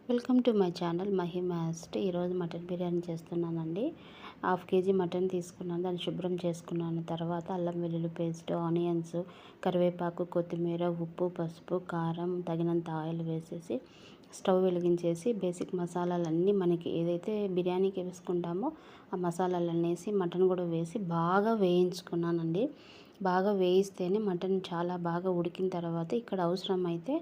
Welcome to my channel మహిమాస్ట్. ఈరోజు mutton biryani చేస్తున్నానండి. హాఫ్ కేజీ మటన్ తీసుకున్నాను, దాన్ని శుభ్రం చేసుకున్నాను. తర్వాత అల్లం వెల్లుల్లి పేస్ట్, ఆనియన్స్, కరివేపాకు, కొత్తిమీర, ఉప్పు, పసుపు, కారం, తగినంత ఆయిల్ వేసేసి స్టవ్ వెలిగించేసి బేసిక్ మసాలాలన్నీ మనకి ఏదైతే బిర్యానీకి వేసుకుంటామో ఆ మసాలాలన్నీ వేసి మటన్ కూడా వేసి బాగా వేయించుకున్నానండి. బాగా వేయిస్తేనే మటన్ చాలా బాగా ఉడికిన తర్వాత ఇక్కడ అవసరమైతే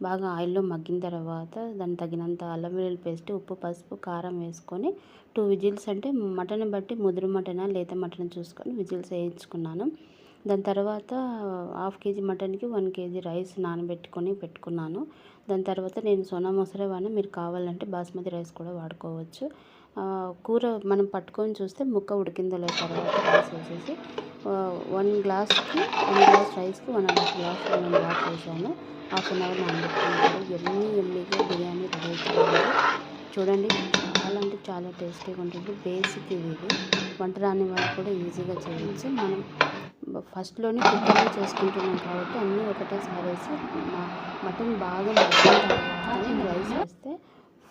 బాగా ఆయిల్లో మగ్గిన తర్వాత దానికి తగినంత అల్లం వెల్లుల్లి పేస్ట్, ఉప్పు, పసుపు, కారం వేసుకొని 2 విజిల్స్ అంటే మటన్ బట్టి ముదురు మటనా లేత మటన్ చూసుకొని విజిల్స్ వేయించుకున్నాను. దాని తర్వాత హాఫ్ కేజీ మటన్కి 1 కేజీ రైస్ నానబెట్టుకొని పెట్టుకున్నాను. దాని తర్వాత నేను సోనా మసూరి వాడినా, మీరు కావాలంటే బాస్మతి రైస్ కూడా వాడుకోవచ్చు. కూర మనం పట్టుకొని చూస్తే ముక్క ఉడికిందో లేదో తర్వాత రైస్ వేసేసి 1 గ్లాస్కి 1 గ్లాస్ రైస్కి 1.5 గ్లాస్ నేను వాటర్ వేసాను. హాఫ్ అన్ అవర్ నానబెట్టుకున్నాను. ఎమ్మీగా బిర్యానీ రెడీ అయిపోయింది. చూడండి, చాలా అంటే చాలా టేస్టీగా ఉంటుంది. బేసిక్ ఇది వంట రాని వాళ్ళు కూడా ఈజీగా చేయవచ్చు. మనం ఫస్ట్లోనే కుక్కర్లో చేసుకుంటున్నాం కాబట్టి అన్నీ ఒకటేసారి వేసి మటన్ బాగా మగ్గిన తర్వాతనే రైస్ వేస్తే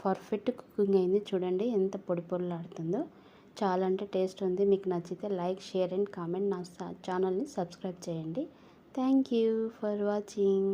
పర్ఫెక్ట్ కుకింగ్ అయింది. చూడండి ఎంత పొడి పొడిలాడుతుందో. చాలా అంటే టేస్ట్ ఉంది. మీకు నచ్చితే లైక్, షేర్ అండ్ కామెంట్. నా ఛానల్ని సబ్స్క్రైబ్ చేయండి. Thank you for watching.